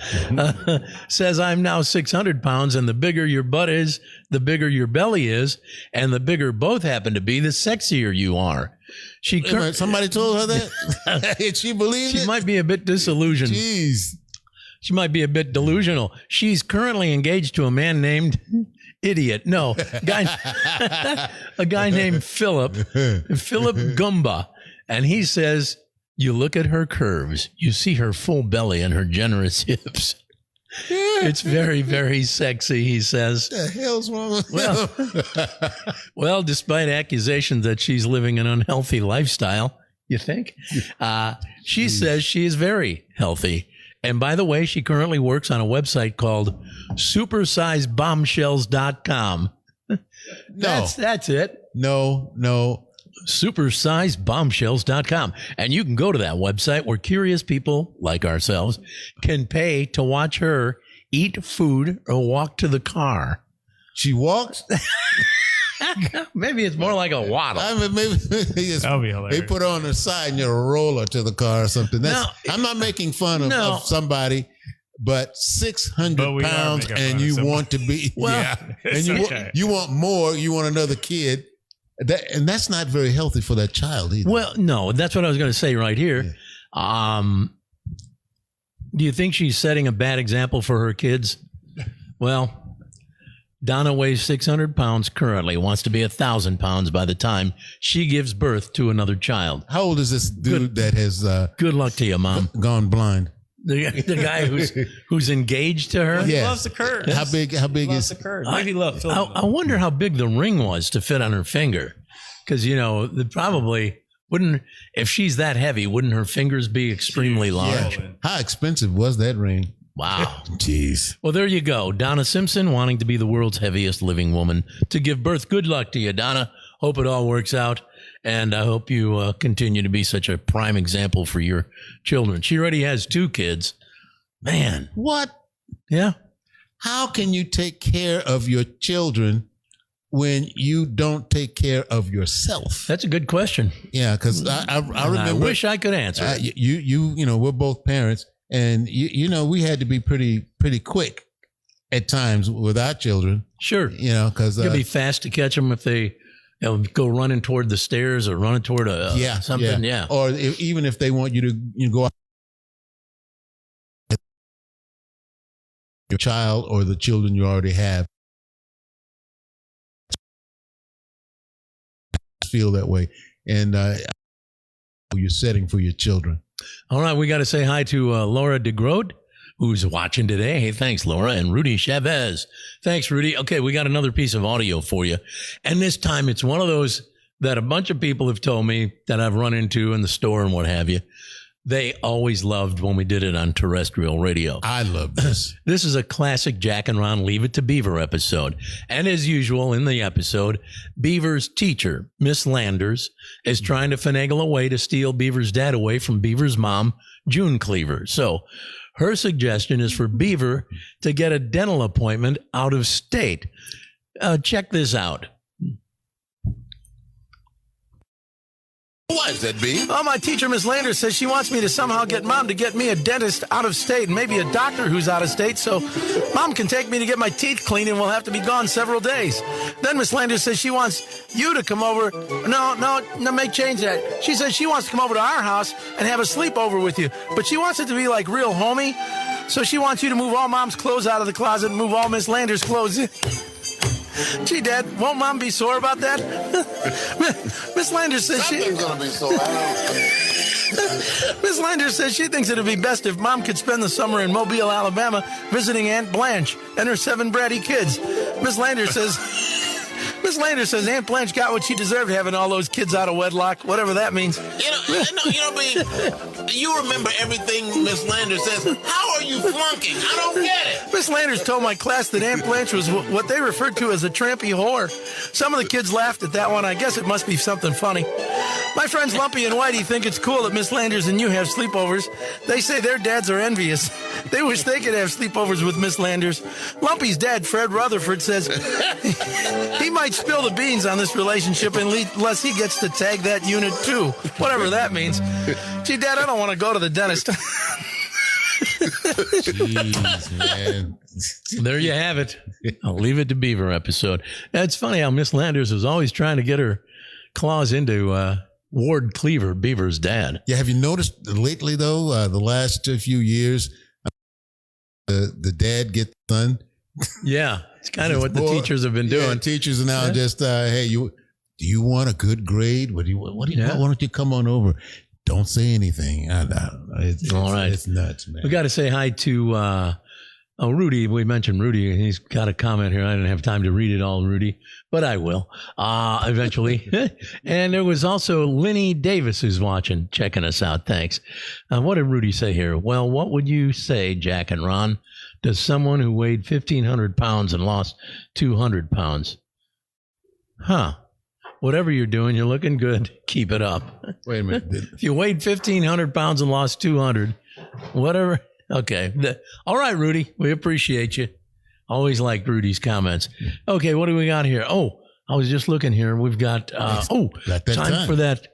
says, I'm now 600 pounds, and the bigger your butt is, the bigger your belly is, and the bigger both happen to be, the sexier you are. Somebody told her that? Did she believe it? She might be a bit disillusioned. Jeez. She might be a bit delusional. She's currently engaged to a man named Idiot. No, a guy named Philip Gumba. And he says, you look at her curves, you see her full belly and her generous hips. It's very, very sexy, he says. What the hell's wrong with well, despite accusations that she's living an unhealthy lifestyle, you think? She says she is very healthy. And by the way, she currently works on a website called supersizebombshells.com. That's it. No. Supersizebombshells.com. And you can go to that website where curious people like ourselves can pay to watch her eat food or walk to the car. She walks? Maybe it's more like a waddle. Maybe that'll be hilarious. They put her on the side and you roll her to the car or something. I'm not making fun of somebody, but 600 pounds and you want to be, you want more, you want another kid. And that's not very healthy for that child either. Well, no, that's what I was going to say right here. Yeah. Do you think she's setting a bad example for her kids? Well, Donna weighs 600 pounds currently, wants to be 1,000 pounds by the time she gives birth to another child. How old is this dude that has... good luck to you, Mom. Gone blind. The guy who's engaged to her? He loves the curves. How big is... the curves. Maybe loves I wonder how big the ring was to fit on her finger. Because, probably wouldn't... If she's that heavy, wouldn't her fingers be extremely large? Yeah. How expensive was that ring? Wow. Jeez. Well, there you go. Donna Simpson wanting to be the world's heaviest living woman to give birth. Good luck to you, Donna. Hope it all works out. And I hope you continue to be such a prime example for your children. She already has 2 kids. Man. What? Yeah. How can you take care of your children when you don't take care of yourself? That's a good question. Yeah, because I remember. I wish I could answer. We're both parents. And, we had to be pretty quick at times with our children. Sure. Because... You'll be fast to catch them if they They'll go running toward the stairs or running toward something. Yeah. Or even if they want you to go out, your child or the children you already have feel that way. And you're setting for your children. All right. We got to say hi to Laura DeGrode, who's watching today. Hey, thanks, Laura. And Rudy Chavez. Thanks, Rudy. Okay, we got another piece of audio for you. And this time it's one of those that a bunch of people have told me that I've run into in the store and what have you. They always loved when we did it on terrestrial radio. I love this. This is a classic Jack and Ron Leave It to Beaver episode. And as usual in the episode, Beaver's teacher, Miss Landers, is trying to finagle a way to steal Beaver's dad away from Beaver's mom, June Cleaver. So her suggestion is for Beaver to get a dental appointment out of state. Check this out. Why is that, B? Well, my teacher, Miss Landers, says she wants me to somehow get Mom to get me a dentist out of state and maybe a doctor who's out of state so Mom can take me to get my teeth cleaned and we'll have to be gone several days. Then Miss Landers says she wants you to come over. No, change that. She says she wants to come over to our house and have a sleepover with you, but she wants it to be like real homey. So she wants you to move all Mom's clothes out of the closet and move all Miss Landers' clothes in. Gee, Dad, won't Mom be sore about that? Miss Landers says Something's gonna be sore. Miss Landers says she thinks it'd be best if Mom could spend the summer in Mobile, Alabama, visiting Aunt Blanche and her 7 bratty kids. Miss Landers says Aunt Blanche got what she deserved, having all those kids out of wedlock, whatever that means. B, you remember everything Miss Landers says. How are you flunking? I don't get it. Miss Landers told my class that Aunt Blanche was what they referred to as a trampy whore. Some of the kids laughed at that one. I guess it must be something funny. My friends Lumpy and Whitey think it's cool that Miss Landers and you have sleepovers. They say their dads are envious. They wish they could have sleepovers with Miss Landers. Lumpy's dad, Fred Rutherford, says he might spill the beans on this relationship unless he gets to tag that unit too, whatever that means. Gee, Dad, I don't want to go to the dentist. Jeez, man. There you have it. I'll Leave It to Beaver episode. It's funny how Miss Landers was always trying to get her claws into Ward Cleaver, Beaver's dad. Yeah, have you noticed lately, though, the last few years, the dad get the son? Yeah, it's kind of what the teachers have been doing. Yeah, teachers are now just, hey, do you want a good grade? What do you want? Why don't you come on over? Don't say anything. It's all right. It's nuts, man. We got to say hi to Rudy. We mentioned Rudy. He's got a comment here. I didn't have time to read it all, Rudy, but I will eventually. And there was also Linny Davis who's watching, checking us out. Thanks. What did Rudy say here? Well, what would you say, Jack and Ron, to someone who weighed 1,500 pounds and lost 200 pounds? Whatever you're doing, you're looking good. Keep it up. Wait a minute. If you weighed 1,500 pounds and lost 200, whatever. Okay. All right, Rudy. We appreciate you. Always liked Rudy's comments. Okay, what do we got here? Oh, I was just looking here. We've got, time for that.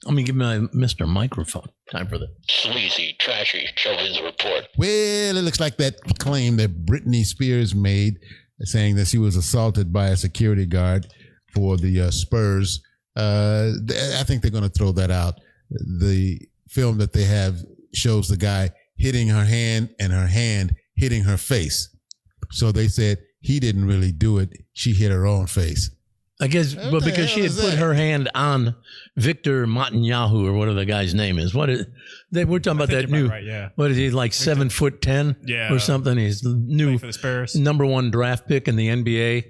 Let me give my Mr. Microphone. Time for the Sleazy Trashy Show Biz report. Well, it looks like that claim that Britney Spears made, saying that she was assaulted by a security guard for the Spurs. I think they're going to throw that out. The film that they have shows the guy hitting her hand and her hand hitting her face. So they said he didn't really do it. She hit her own face. I guess, but because she had put her hand on Victor Netanyahu or whatever the guy's name is. We're talking about that new, what is he, like 7'10" or something? He's the new for the Spurs. number 1 draft pick in the NBA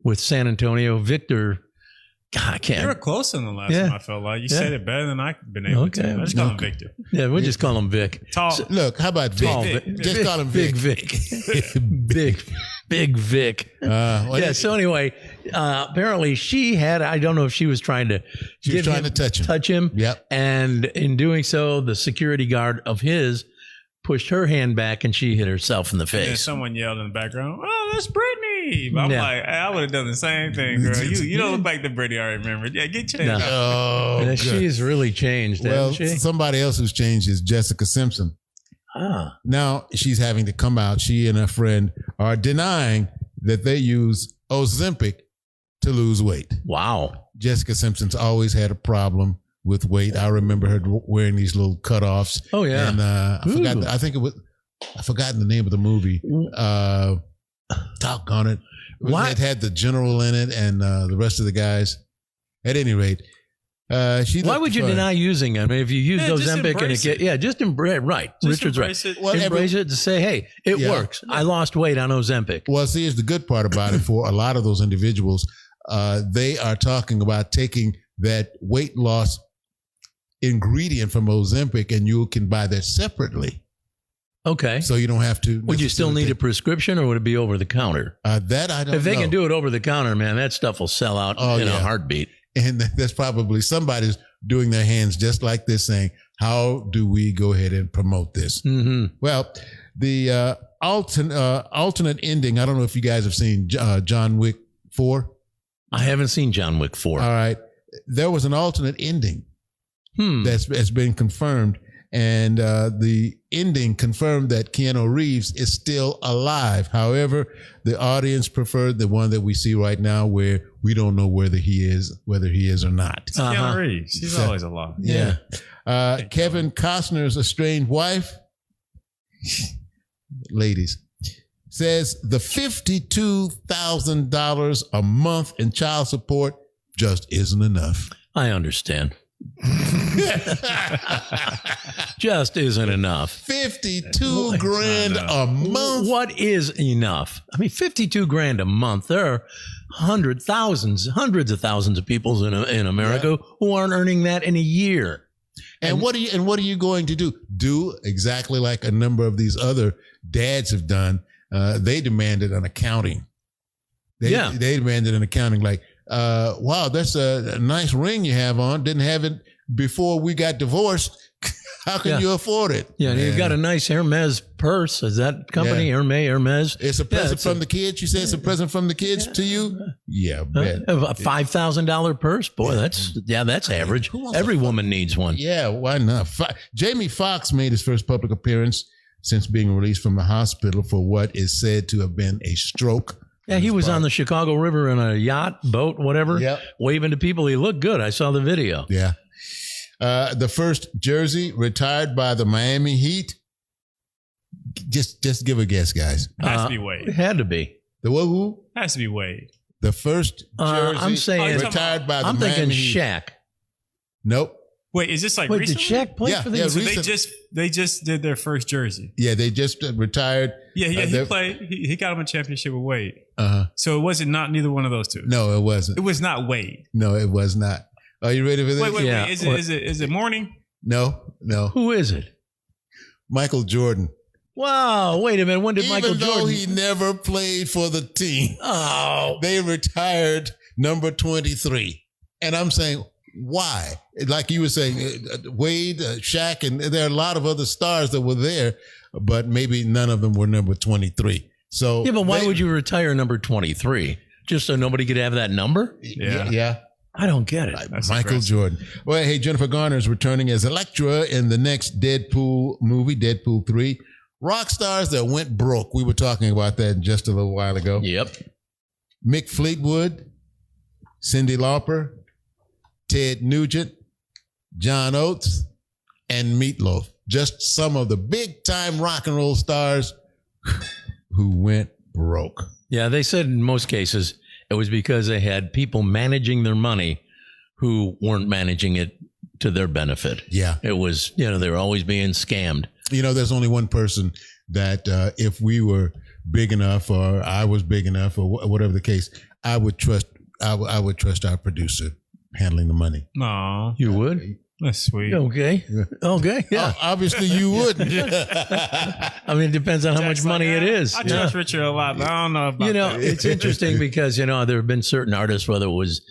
with San Antonio. Victor, God, I can't. You were close in the last time, I felt like. You said it better than I've been able to. I just call him Victor. Yeah, we'll just call him Vic. Tall. So, look, how about Vic? Just call him Vic. Big Vic. So anyway, apparently she had, I don't know if she was trying to touch him. Yep. And in doing so, the security guard of his pushed her hand back and she hit herself in the face. And then someone yelled in the background, "Oh, that's Britney." But I'm like, I would have done the same thing, girl. You don't look like the Britney I remember. Yeah, get changed. Oh, she's really changed. Well, hasn't she? somebody else who's changed is Jessica Simpson. Now she's having to come out. She and her friend are denying that they use Ozempic to lose weight. Wow. Jessica Simpson's always had a problem with weight. I remember her wearing these little cutoffs. Oh yeah, and I forgot the name of the movie. Doggone it! It had the general in it and the rest of the guys. At any rate, why would you deny using it? I mean, if you use Ozempic and just embrace it. Right, just Richard's right. Embrace it to say, hey, it works. I lost weight on Ozempic. Well, see, here's the good part about it for a lot of those individuals. They are talking about taking that weight loss ingredient from Ozempic, and you can buy that separately. Okay. So you don't have to. Would you still need a prescription, or would it be over the counter? That I don't know. If they can do it over the counter, man, that stuff will sell out in a heartbeat. And that's probably somebody's doing their hands just like this, saying, how do we go ahead and promote this? Mm-hmm. Well, the alternate ending, I don't know if you guys have seen John Wick 4. I haven't seen John Wick 4. All right. There was an alternate ending that's been confirmed. And the ending confirmed that Keanu Reeves is still alive. However, the audience preferred the one that we see right now, where we don't know whether he is or not. It's Keanu Reeves. He's always alive. Yeah. Kevin Costner's estranged wife, ladies, says the $52,000 a month in child support just isn't enough. I understand. Just isn't enough. 52 grand a month. What is enough? I mean, 52 grand a month. There are hundreds of thousands of people in America who aren't earning that in a year. And what are you going to do? Do exactly like a number of these other dads have done. They demanded an accounting. They demanded an accounting like, wow, that's a nice ring you have on. Didn't have it before we got divorced. How can you afford it? Yeah, you've got a nice Hermes purse. Is that company Hermes? It's a present from the kids. You say it's a present from the kids to you? Yeah, bet. A $5,000 purse? Boy, that's average. Every woman needs one. Yeah, why not? Jamie Foxx made his first public appearance since being released from the hospital for what is said to have been a stroke. Yeah, he was on the Chicago River in a yacht, boat, whatever, waving to people. He looked good. I saw the video. Yeah. The first jersey retired by the Miami Heat. Just give a guess, guys. Has to be Wade. It had to be. The who? Has to be Wade. The first jersey I'm saying retired by the I'm Miami thinking Heat. Shaq. Nope. Wait, is this like did recently? Shaq play for the Heat? So they just did their first jersey. Yeah, they just retired. Yeah, he played. He got him a championship with Wade. Uh-huh. So it wasn't not neither one of those two. No, it wasn't. It was not Wade. No, it was not. Are you ready for this? Wait. Is it Morning? No. Who is it? Michael Jordan. Wow, wait a minute. When did Michael Jordan? Even though he never played for the team. Oh. They retired number 23. And I'm saying, why? Like you were saying, Wade, Shaq, and there are a lot of other stars that were there, but maybe none of them were number 23. So yeah, but why would you retire number 23? Just so nobody could have that number? Yeah. I don't get it. Michael Jordan. Well, hey, Jennifer Garner is returning as Elektra in the next Deadpool movie, Deadpool 3. Rock stars that went broke. We were talking about that just a little while ago. Yep. Mick Fleetwood, Cyndi Lauper, Ted Nugent, John Oates, and Meatloaf. Just some of the big-time rock and roll stars who went broke. Yeah, they said in most cases it was because they had people managing their money who weren't managing it to their benefit. Yeah. It was, they were always being scammed. There's only one person that if we were big enough or I was big enough or whatever the case, I would trust our producer handling the money. No. You would? That's sweet. Okay. Yeah. Obviously you wouldn't. I mean, it depends on how much money it is. I trust Richard a lot, but I don't know about that. It's interesting because, there have been certain artists, whether it was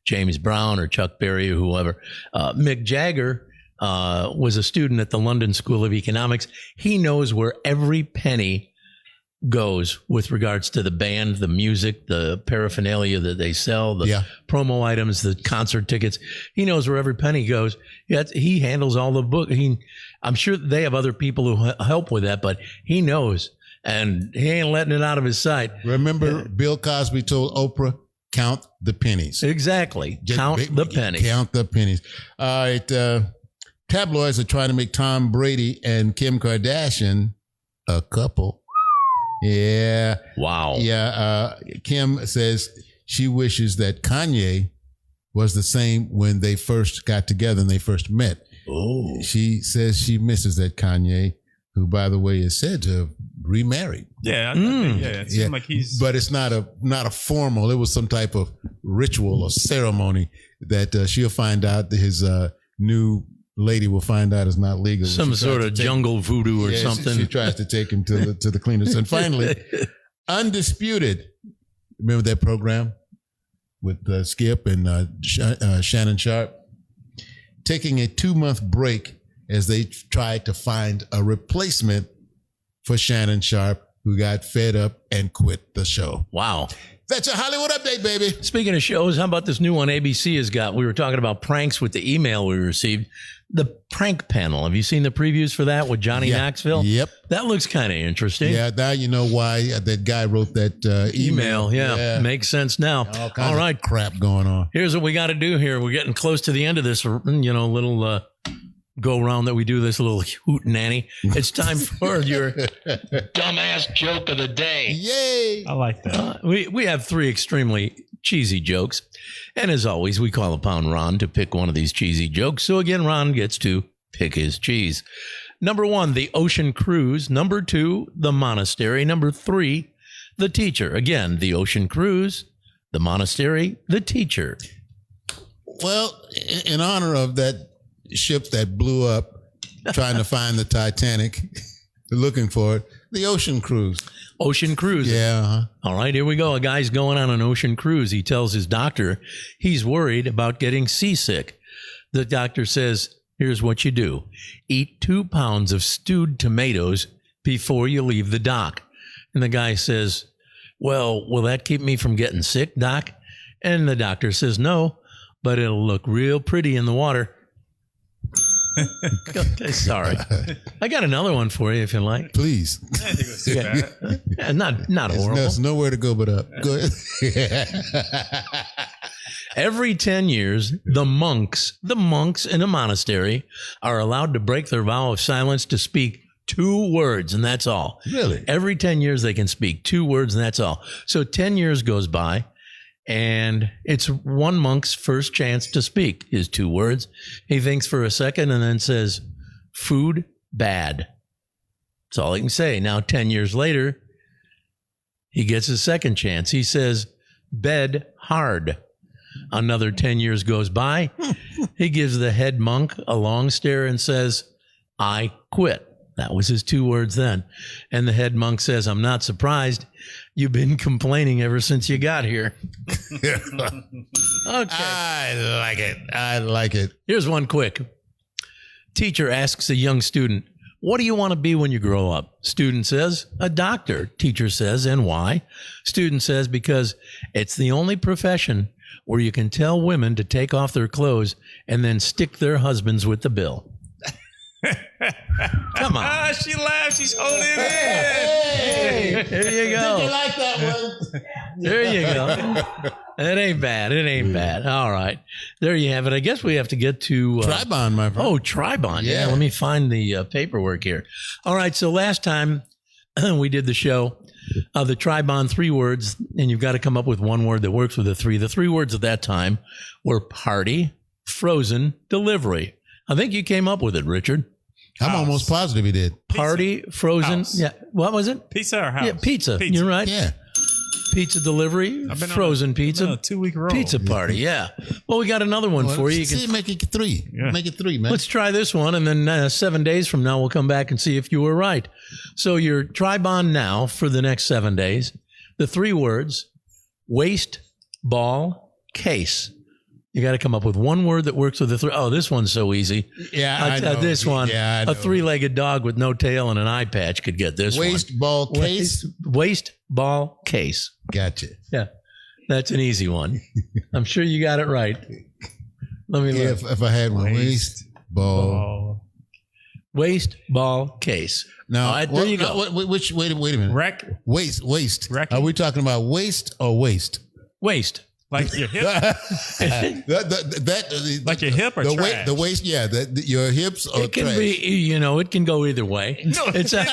James Brown or Chuck Berry or whoever. Mick Jagger was a student at the London School of Economics. He knows where every penny goes with regards to the band, the music, the paraphernalia that they sell, the promo items, the concert tickets. He knows where every penny goes. He handles all the book. I'm sure they have other people who help with that, but he knows, and he ain't letting it out of his sight. Remember Bill Cosby told Oprah, count the pennies. Exactly. Count the pennies. Count the pennies. All right. Tabloids are trying to make Tom Brady and Kim Kardashian a couple. Yeah. Wow. Yeah. Kim says she wishes that Kanye was the same when they first got together and they first met. Oh. She says she misses that Kanye, who, by the way, is said to have remarried. Yeah, I think, it seems like he's. But it's not a formal. It was some type of ritual or ceremony that she'll find out that his new lady will find out is not legal. Some sort of jungle voodoo or something. She tries to take him to the cleaners. And finally, Undisputed. Remember that program with Skip and Shannon Sharp? Taking a 2-month break as they tried to find a replacement for Shannon Sharp, who got fed up and quit the show. Wow. That's your Hollywood update, baby. Speaking of shows, how about this new one ABC has got? We were talking about pranks with the email we received. The Prank Panel. Have you seen the previews for that with Johnny Knoxville? Yep. That looks kind of interesting. Yeah, now you know why that guy wrote that email. Yeah, makes sense now. All right. Of crap going on. Here's what we got to do here. We're getting close to the end of this, little go around that we do, this little hoot nanny. It's time for your dumbass joke of the day. Yay! I like that. We have 3 extremely cheesy jokes. And as always, we call upon Ron to pick one of these cheesy jokes. So again, Ron gets to pick his cheese. Number 1, the ocean cruise. Number 2, the monastery. Number 3, the teacher. Again, the ocean cruise, the monastery, the teacher. Well, in honor of that ship that blew up trying to find the Titanic, looking for it, the ocean cruise. Ocean cruise. Yeah. Uh-huh. All right, here we go. A guy's going on an ocean cruise. He tells his doctor he's worried about getting seasick. The doctor says, here's what you do. Eat 2 pounds of stewed tomatoes before you leave the dock. And the guy says, well, will that keep me from getting sick, doc? And the doctor says, no, but it'll look real pretty in the water. Okay, sorry. I got another one for you if you like. Please. I think it was too bad. Yeah, not horrible. There's nowhere to go but up. Go ahead. Every 10 years, the monks in a monastery are allowed to break their vow of silence to speak 2 words, and that's all. Really? Every 10 years, they can speak 2 words, and that's all. So 10 years goes by, and it's one monk's first chance to speak his 2 words. He thinks for a second and then says, food bad. That's all he can say. Now, 10 years later, he gets his second chance. He says, bed hard. Another 10 years goes by. He gives the head monk a long stare and says, I quit. That was his 2 words then. And the head monk says, I'm not surprised. You've been complaining ever since you got here. Okay. I like it. Here's one quick. Teacher asks a young student, what do you want to be when you grow up? Student says, a doctor. Teacher says, and why? Student says, because it's the only profession where you can tell women to take off their clothes and then stick their husbands with the bill. Come on. She laughs. She's holding it in. Hey, there you go. Did you like that one? There you go. It ain't bad. It ain't bad. All right. There you have it. I guess we have to get to... Tribon, my friend. Oh, Tribon. Yeah. Let me find the paperwork here. All right. So last time we did the show, the Tribon 3 words, and you've got to come up with one word that works with the 3. The 3 words at that time were party, frozen, delivery. I think you came up with it, Richard. I'm almost positive he did. Party, frozen. House. Yeah. What was it? Pizza or house? Yeah, pizza. You're right. Yeah. Pizza delivery, I've frozen been pizza. on a 2-week roll. Pizza party, yeah. Well, we got another one for you. See, make it 3. Yeah. Make it 3, man. Let's try this one, and then 7 days from now, we'll come back and see if you were right. So your Tribon now for the next 7 days. The 3 words, waist, ball, case. You got to come up with one word that works with the 3. Oh, this one's so easy. Yeah, I know. This one, Yeah, I know. a 3-legged dog with no tail and an eye patch could get this Waist, one. ball, case. Waist, ball, case. Gotcha. Yeah, that's an easy one. I'm sure you got it right. Let me look. If I had one. Waist, ball. Waist, ball, case. Now, All right, there you go. Wait a minute. Wreck. Waist. Wrecking. Are we talking about waist or waist? Waist. Like your hip? Like your hip or trash? The waist, yeah. Your hips or it can trash. be, it can go either way. No, it's a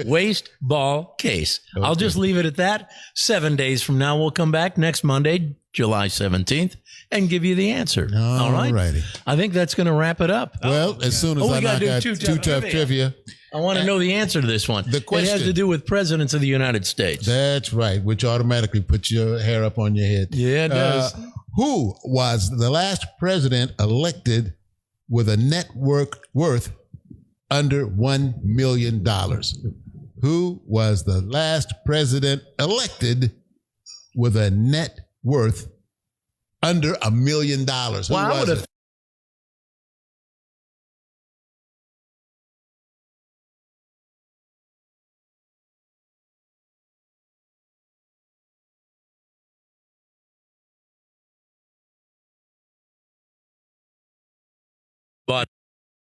waist ball case. Okay. I'll just leave it at that. 7 days from now, we'll come back next Monday, July 17th, and give you the answer. All right? Righty. I think that's going to wrap it up. Well, as soon as I knock out Too Tough Trivia. I want to know the answer to this one. The question. It has to do with presidents of the United States. That's right, which automatically puts your hair up on your head. Yeah, it does. Who was the last president elected with a net worth under $1 million? Who was the last president elected with a net worth under $1 million? Well, I would have